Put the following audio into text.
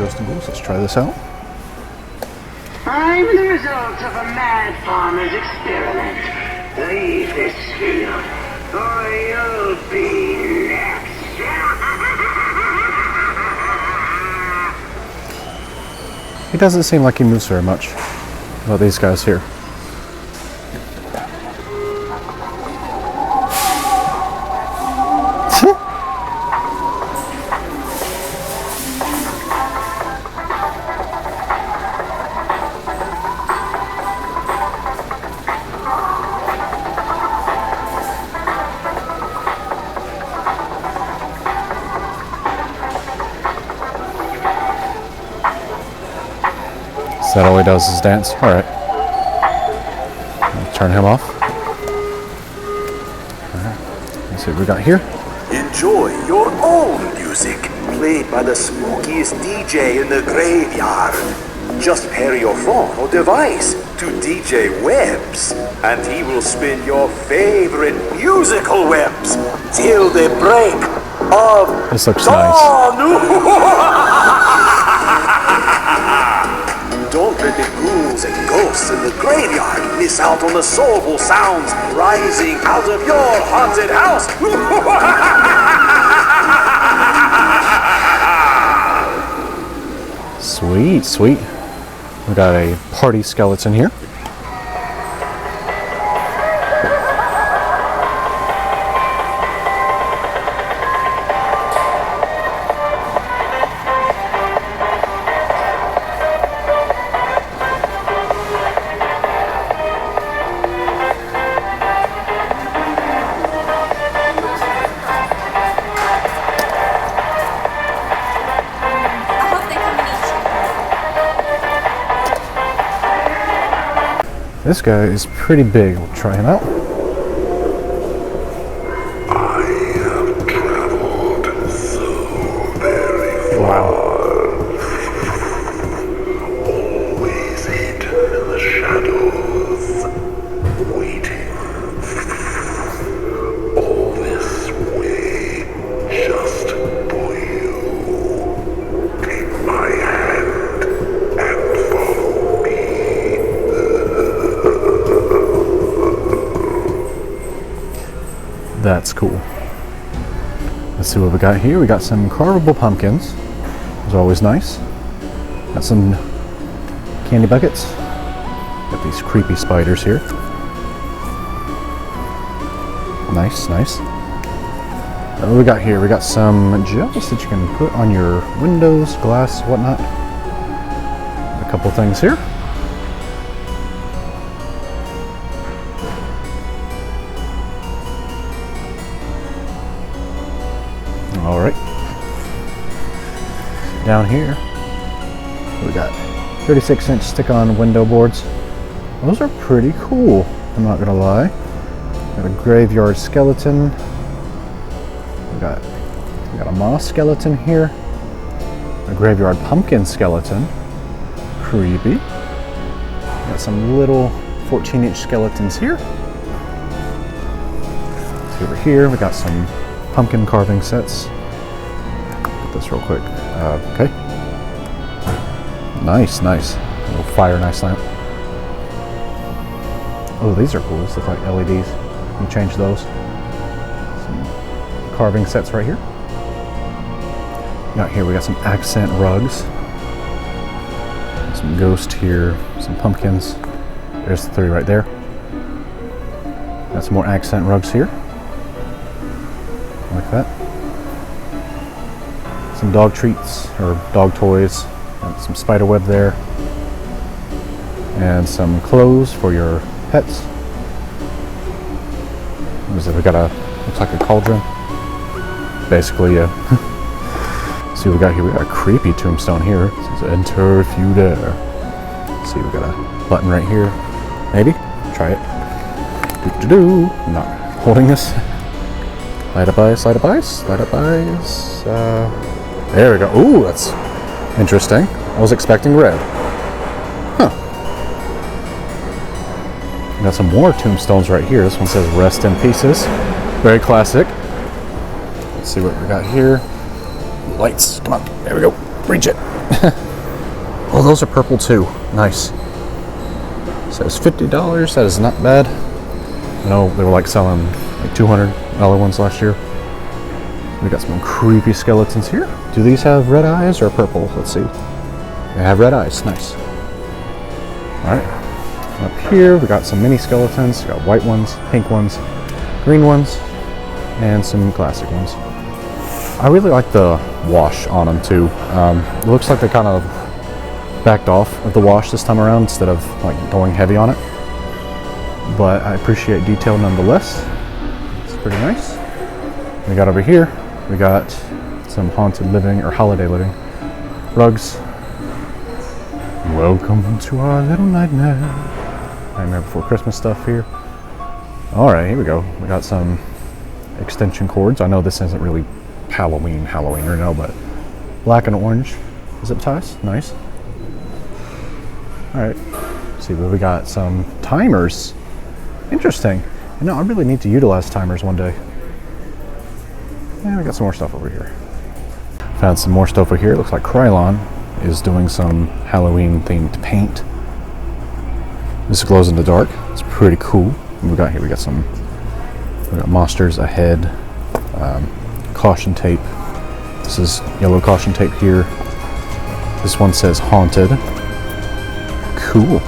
ghosts and ghouls. Let's try this out. I'm the result of a mad farmer's experiment. Leave this field, or you'll be next. He doesn't seem like he moves very much. How about these guys here? That all he does is dance? Alright. Turn him off. Alright. Let's see what we got here. Enjoy your own music, played by the spookiest DJ in the graveyard. Just pair your phone or device to DJ Webs, and he will spin your favorite musical webs till the break of This looks dawn. Don't let the ghouls and ghosts in the graveyard miss out on the soulful sounds rising out of your haunted house. Sweet, sweet. We got a party skeleton here. This guy is pretty big. We'll try him out. I have traveled so very far. Always hidden in the shadows, waiting. All this way just for you. Take my hand and follow me. That's cool. Let's see what we got here. We got some carvable pumpkins. Those are always nice. Got some candy buckets. Got these creepy spiders here. Nice, nice. What do we got here? We got some gels that you can put on your windows, glass, whatnot. A couple things here. All right. Down here, we got 36-inch stick-on window boards. Those are pretty cool, I'm not gonna lie. Got a graveyard skeleton. We got a moss skeleton here. A graveyard pumpkin skeleton. Creepy. Got some little 14-inch skeletons here. See over here, we got some pumpkin carving sets. Get this real quick. Okay. Nice, nice. A little fire nice lamp. Oh, these are cool. These look like LEDs. You can change those. Some carving sets right here. Out here we got some accent rugs. Some ghost here. Some pumpkins. There's the 3 right there. Got some more accent rugs here. Like that. Some dog treats or dog toys. Got some spider web there. And some clothes for your pets. What is it? We got a, looks like a cauldron. Basically, yeah. See what we got here. We got a creepy tombstone here. It says enter if you dare. See, we got a button right here. Maybe? Try it. Do-do-do. I'm not holding this. Light up eyes, light up eyes, light up eyes. There we go. Ooh, that's interesting. I was expecting red. Huh. Got some more tombstones right here. This one says rest in pieces. Very classic. Let's see what we got here. Lights. Come on. There we go. Reach it. Oh, those are purple too. Nice. Says $50. That is not bad. I know they were like selling like $200 ones last year. We got some creepy skeletons here. Do these have red eyes or purple? Let's see. They have red eyes. Nice. Alright. Up here, we got some mini skeletons. We got white ones, pink ones, green ones, and some classic ones. I really like the wash on them too. It looks like they kind of backed off of the wash this time around instead of like going heavy on it. But I appreciate detail nonetheless. It's pretty nice. We got over here, we got some haunted living or holiday living rugs. Welcome to our little nightmare. Nightmare Before Christmas stuff here. Alright, here we go. We got some extension cords. I know this isn't really Halloween or no, but black and orange zip ties. Nice. Alright. See, we got some timers. Interesting. You know, I really need to utilize timers one day. Yeah, we got some more stuff over here. Found some more stuff over here. It looks like Krylon is doing some Halloween themed paint. This glows in the dark. It's pretty cool. And we got monsters ahead, caution tape. This is yellow caution tape here. This one says haunted. Cool.